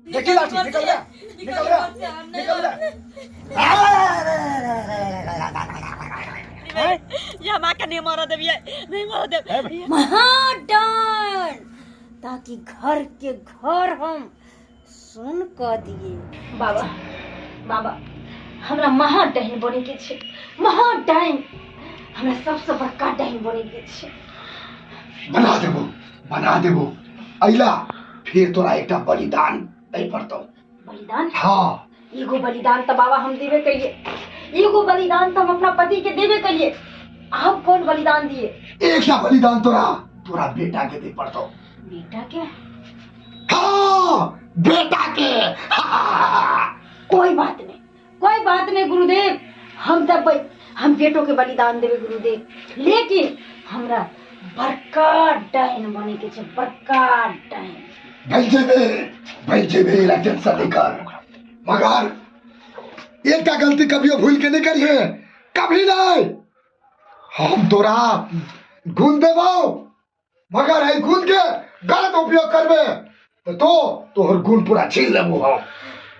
देखिए लाठी निकल गया निकल गया निकल गया। ये माँ का नहीं मारा देव, ये नहीं मारा देव। महाडान ताकि घर के घर हम सुन कर दिए। बाबा बाबा हमरा महाडाइन बने के छे, महाडाइन हमरा सबसे बड़का डाइन बने के छे। बना देबो अइला फिर तोरा एकटा बलिदान नहीं पड़तो। बलिदान? हाँ एगो बलिदान तो बाबा हम देवे करिए, एगो बलिदान तो हम अपना पति के देवे करिए। आप कौन बलिदान दिए? एकटा बलिदान तोरा बेटा के दे पड़तो। बेटा के? हाँ बेटा के। कोई बात नहीं गुरुदेव, हम बेटों के बलिदान देवे गुरुदेव, लेकिन हमरा बड़का डाइन बने के छे, बड़का डाइन। भाई जेबे टेंशन नहीं कर, मगर एकटा गलती कभियो भूल के नहीं करिए, कभी नहीं। हम तोरा गुण देबो, मगर है गुण के गलत उपयोग करबे तो तोहर गुण पूरा छीन लेबो हम।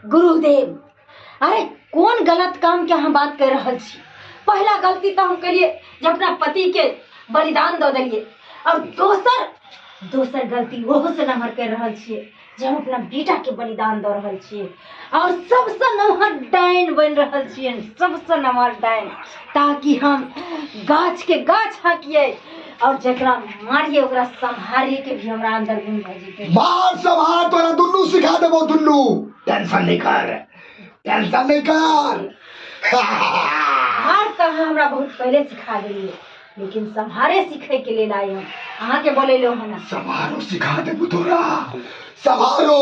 गुरुदेव अरे कौन गलत काम के हम बात कर रहा छी? पहला गलती तो हम करिए जब अपना पति के बलिदान दे दिए, और दोसर गलती वो से नमहर कर रहा छिए जब हम अपना बेटा के बलिदान दे रहा छिए, और सबसे नमहर डाइन बन रहा छिए, सबसे नमहर डाइन, ताकि हम गाछ के गाछ हाकिए और जकरा मारिए ओकरा संहारे के भी हमरा अंदर गुण भ जेते। मार संहार तोरा दुन्नू सिखा देबो, दुन्नू टेंशन नहीं कर। मार तो हमरा बहुत पहले सिखा दिए, लेकिन संहारे सीखे के लिए आए हम अहाँ के बोले लो हम। संहारो सिखा देबो तोरा, संहारो।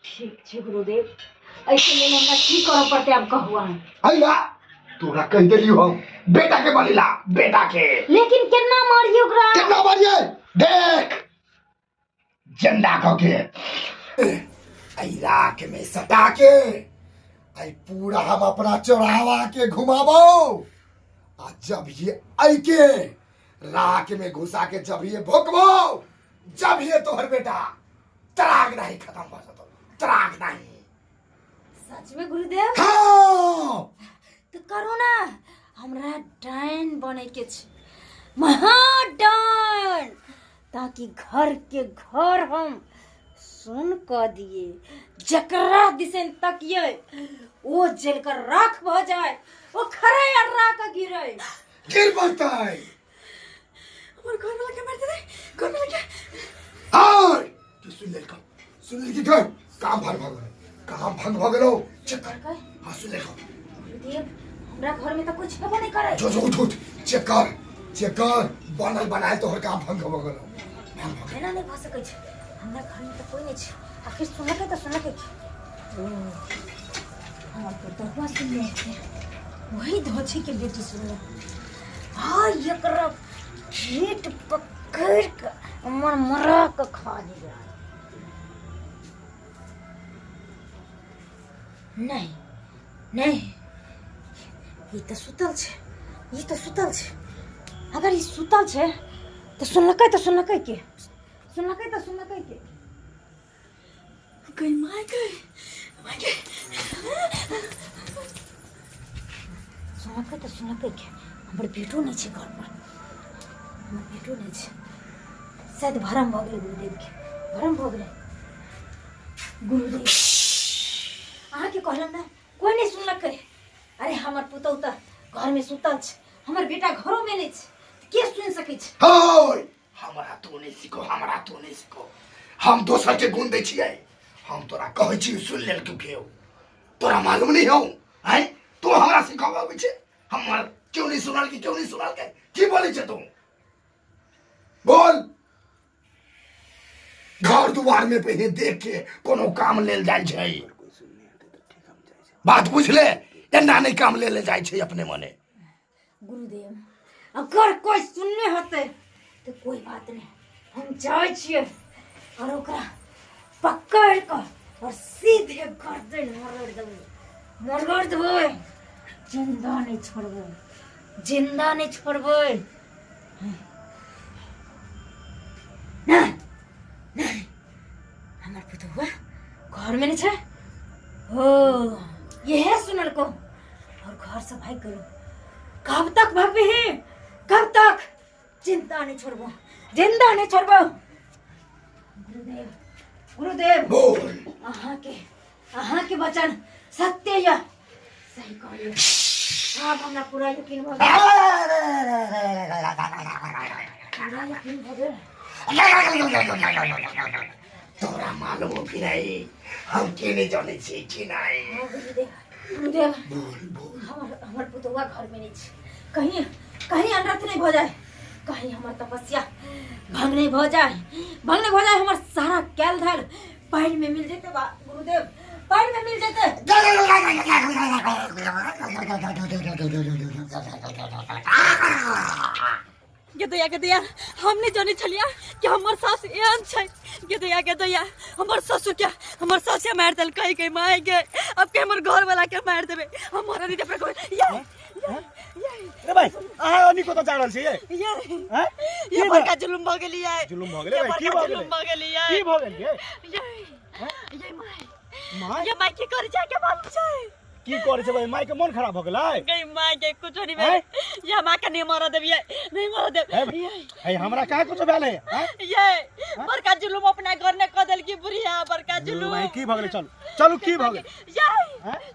ठीक छे गुरुदेव, ऐसे में हमरा की करे पड़ते आप कहवा? आइला तोरा कह देलियो हम बेटा के बलिला, बेटा के। लेकिन केना मारिए ओकरा? केना मारिए देख, झंडा क के आई राख में सटा के आई पूरा हम अपना चौराहा के घुमाबो, आ जब ये आई के राख में घुसा के जब ये भोकबो, जब ये तोहर बेटा त्राग नहीं खत्म हो जातो, त्राग नहीं। सच में गुरुदेव? हाँ तो करो ना, हमरा डाइन बने के छे, महाडाइन, ताकि घर के घर हम सुन कर दिए। जकरा दिसन तकिए वो जल कर राख भ जाए, वो खरे राख गिरे, गिर पड़ताई। हमर घर वाला के मारते रे, घर वाला के। हाय तू सुन ले की घर काम भाग भागलो चेक कर। हां सुन ले गुरुदेव हमरा घर में तो कुछ हेबो नहीं करे। जो उठ चेक कर बनल बनाए तोहर काम भंग हो गेलो। एना नहीं भ सकै छै, हमरा घर में तो कोई नहीं छै। आखिर सुनलके तो सुनलके हमर तो दरवा सुन ले छै, वही धोछी के बेटी सुन ले। हां एकरा पेट पकड़ के हमर मरा के खा लिया। नहीं ये तो सुतल छै, अगर ये सुतल छै तो सुनलकै के सुनलकै के माय के सुनलकै के हमर बेटो नहीं छै घर पर, हमर बेटो नहीं छै, शायद भरम भ गेलै गुरुदेव के, भरम भ गेलै। गुरुदेव अहाँ के कहलम ना कोई नहीं सुनलकै। अरे हमर पुतौ त घर में सुतल छै, हमर बेटा घरों में नहीं छै, के सुन सकै छै? हाय हमरा तो नहीं सिखो, हम दोसर के गुण दै छियै। हम तोरा कहै छी सुन लेल के तोरा मालूम नहीं हो हैं? तू हमरा सिखाबै छै, हमर क्यों नहीं सुनल के की बोलै छै तू? बोल। घर दुआर में पहले देख के कोनो काम लेल जाय छै, बात पूछ ले, एना नहीं काम ले जाय छै अपने मने। गुरुदेव अगर कोई सुनने होते तो कोई बात नहीं, हम जाए छिए और ओकरा पकड़ कर और सीधे गर्दन मरड़ देबै, जिंदा नहीं छोड़बै। नहीं हमार पुतुआ घर में नहीं छे ओ ये है सुनल को और घर सफाई करो कब तक भाभी कब तक चिंता नहीं छोड़बो जिंदा नहीं छोड़बो गुरुदेव गुरुदेव बोल अहाँ के वचन सत्य या सही कहलिए अब हमरा पूरा यकीन भ गेल पूरा यकीन भ गेल तोरा मालूम हो कि नहीं हम के नहीं जाने छी कि नहीं गुरुदेव बोल बोल हमर पुतुआ घर में नहीं छे कहीं कहीं अनर्थ नहीं हो जाए कहीं हमर तपस्या भंग नहीं हो जाए हमर सारा कैल धर पैर में मिल जेते बा गुरुदेव पैर में मिल जेते गेदैया हम नहीं जाने छलिया कि हमर सास एहन छै गेदैया हमर ससुर क्या हमर सास मार देल कहीं मार गए अब के हमर घर वाला के मार देबे हमर नहीं देबे रे भाई आ अनि को त जा रहल छै ये बड़का जुलुम भ गेली जुलुम भ गेलै भाई की भ गेलै की भ गेल ये माय ये माय की करे छै के मालूम छै की करे छै भाई माय के मन खराब भ गेलै गई माय के कुछ नहीं भेल ये माय के नहीं मार देबिए नहीं मार देब है हमरा का कुछ भेल है ये बड़का जुलुम अपना घर ने क देल की बुढ़िया बड़का जुलुम माय की भ गेलै चलू की भ गेल ये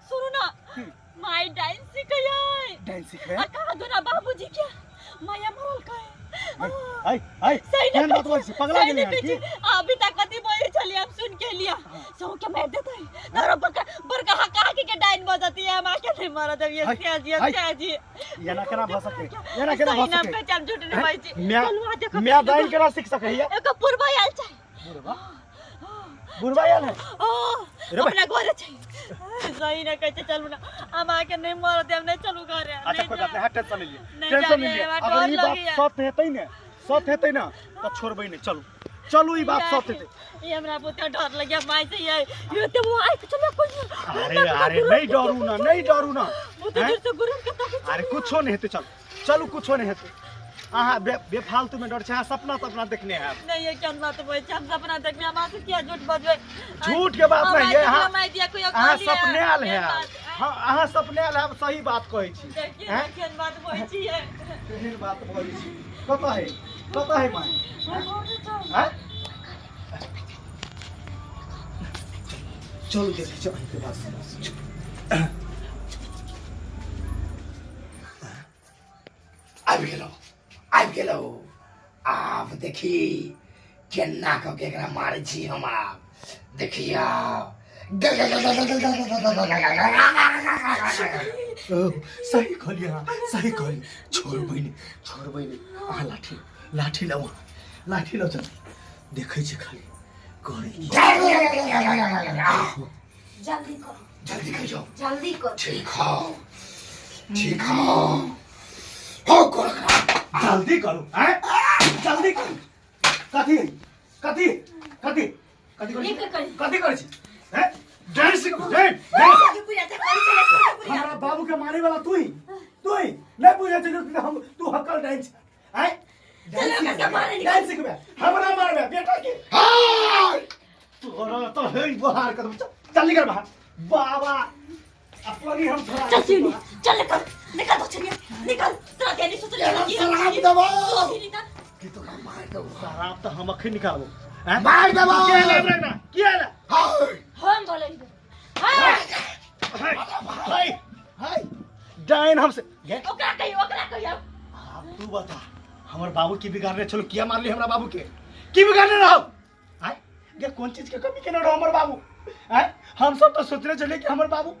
सुनो ना माय डांस सिखाया डांस सिखाया आ कहा दो ना बाबूजी के माया मरल का आई केहन बात बोल छी पगला गेलै की अभी तक कथि बोले छली हम सुन के लिया सौ के मार देता है तारो बड़का हका के डाइन बजती है मां के नहीं मार दे ये जी येना केना भ सके येना केना भ सके पहचान झूठ नहीं भाई जी मैं डाइन केना सीख सके है एक पूर्वा आयल छै बुरबा आयल है ओ अपना घर छै सही ना कहते चलू ना हम आके नहीं मार दे हम नहीं चलू घर अच्छा कोई बात नहीं हट टेंशन ले लिया अगर ई बात सत हेतै ना तो छोड़बै नहीं चलू ई बात सत हेतै ये हमरा बहुत डर लगे माय से ये तो वो आई चलो कोई अरे नहीं डरू ना वो तो दूर से गुरु के तो अरे कुछो नहीं हेतै चलू कुछो नहीं हेतै आहा बेफालतू में डर छै सपना देखने है नहीं ये क्या बात है हम सपना देखने हम से क्या झूठ बजबै झूठ के बात नहीं है माय दिया कोई आहा सपने आल है हां आहा सपने आल है सही बात कहै छी हैं केहन बात बोलै छी है केहन बात बोलै छी कत है माय हैं चलो देखि चल के बात सुन आबि गेलो आब देखी केना क के एकरा मारै छी हम आब देखिया सही कहलिए छोड़बै नहीं अहाँ लाठी लाओ चल देखै छी खाली करे जल्दी करो जल्दी करो जल्दी करो ठीक हो हो करो जल्दी करो हैं जल्दी करो कथी करे छी हैं डांस हमारा बाबू के मारे वाला तू ही नहीं बुझे हम तू हकल डांस हैं डांस सिखबे हमरा मारबे बेटा के हाय तोरा तो है बाहर कर जल्दी कर बाहर बाबा अपनी हम चल निकल तो चलिए निकल तेरा कहने सोच सलाम दबो कि तो मार दो शराब तो हम अखन निकालबो हैं मार दबो क्या है हाय हम बोले हाय डाइन हमसे ओकरा कहियो अब तू बता हमर बाबू की बिगाड़ने चलो किया मार ली हमरा बाबू के की बिगाड़ने रहो हैं ये कौन चीज के कमी केना रहो हमर बाबू हैं हम सब तो सोचने चले कि हमर बाबू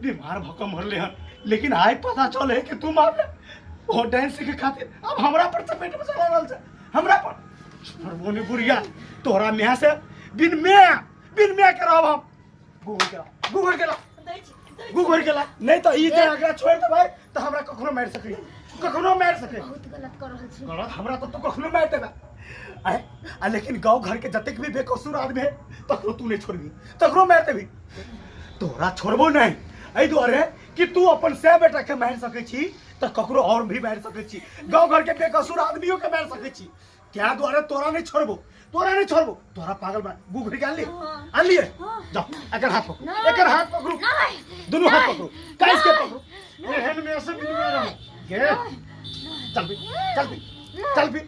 बीमार भक्कम मरले हन लेकिन आइ पता चले कि तू मारले ओ डांस के खातिर अब हमरा पर चपेट में चला रहल छै हमरा पर मोनी बुढ़िया तोरा मियां से बिन मियां के रहब हम गुगर गेला नहीं तो ई जे अगर छोड़ देबै तो हमरा कखनो मार सकै बहुत गलत कर रहल छी गलत हमरा तो कखनो मार देबा आ लेकिन गांव घर के जतेक भी बेकसूर आदमी है तकरो तू नहीं छोड़बी तकरो मार देबी तोरा छोड़बो नहीं एहि दुआरे कि तू अपन से बेटा के मार सकै छी तो ककरो और भी मार सकै छी गांव घर के बेकसूर आदमियों के मार सकै छी क्या दुआरे तोरा नहीं छोड़बो तोरा नहीं छोड़बो तोरा पागल बना गुघर के हाँ। आन लिए हाँ। जाओ एकर हाथ पकड़ो नहीं। एकर हाथ पकड़ो नहीं दोनों हाथ नहीं। पकड़ो कैसे के नहीं। पकड़ो एहन में ऐसे भी नहीं रहो गे चल भी चल भी चल भी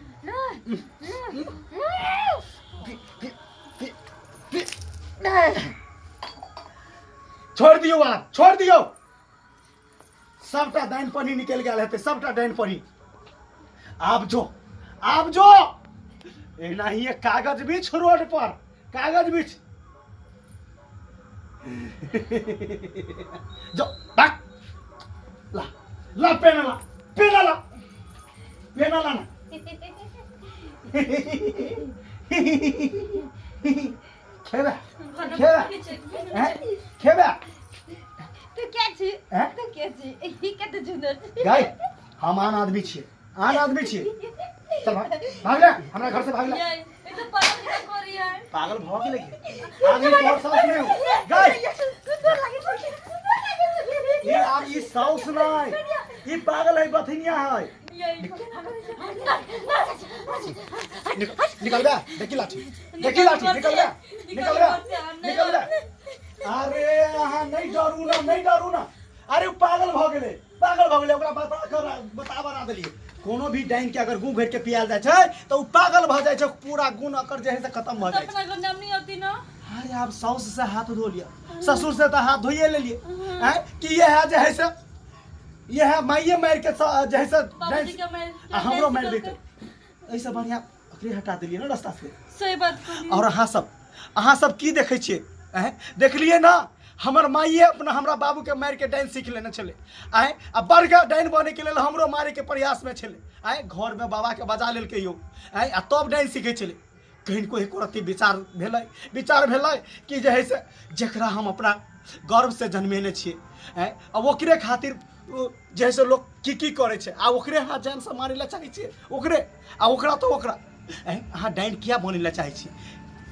छोड़ दियो आप छोड़ दियो सबटा डाइन पनी निकल गया रहते सबटा डाइन पनी आप जो एना ही एक कागज बीच रोड पर कागज बीच जो भाग ला ला पेना ला ना खेबा खेबा तू क्या छी हैं? तू क्या छी ई कते सुंदर गाय हम आन आदमी छिए चल भाग ले हमरा घर से भाग ले ये तो पागल क्या कर रही है पागल भ गेलै आदमी तोहर साउस नहीं हो गाय ये आब ई साउस नहीं ई पागल है बथनिया है निकल गया देखी लाठी निकल गया अरे अहाँ नहीं डरू ना अरे उ पागल भ गेलै ओकरा बता बना देलिए कोनो भी डाइन के अगर गुण घेर के पियाल जाय छै तो उ पागल भ जाय छै पूरा गुण अकर जे है से खत्म भ जाय छै अपना गंजाम नहीं होती ना अरे आप साउस से हाथ धो लिया ससुर से तो हाथ धोइए ले लिए हैं कि ये है जे है से ये है माइये मार के जे है से बाबूजी का मैं हमरो मार देते ऐसे बढ़िया अकरे हटा देलिए ना रास्ता से सही बात बोली और अहाँ सब की देखै छियै हैं देखलिए ना हमर माइये अपना हमरा बाबू के मार के डाइन सीख लेने छले आए आ बड़का डाइन बने के लेल हमरो मारे के प्रयास में छले आए घर में बाबा के बजा लेल के यो आए आ तब डाइन सीखे छले कहीं को एक रत्ती विचार भेलै कि जे है से जकरा हम अपना गर्व से जन्मेने छियै आए आ ओकरे खातिर जे है से लोग की करे छै आ ओकरे अहाँ जान से मारे ला चाहे छियै ओकरे आ ओकरा तो ओकरा अहाँ डाइन किया बने ला चाहे छियै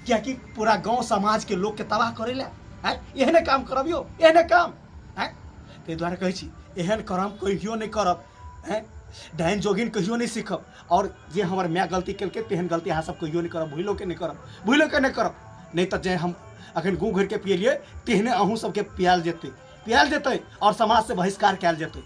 कियाकि पूरा गांव समाज के लोग के तबाह करे ला एहने काम करबियो एहने काम हैं ताहि दुआरे कहै छी एहन करम कहियो नहीं करब हैं डाइन जोगिन कहियो नहीं सीखब और जे हमर माय गलती केलकै तेहन गलती अहाँ सब कहियो नहीं करब भूलो के नहीं करब नहीं तो जे हम अखन गूँ घेर के पियलिए तेहने अहूँ सबके पियाल जेतै और समाज से बहिष्कार कयल जेतै।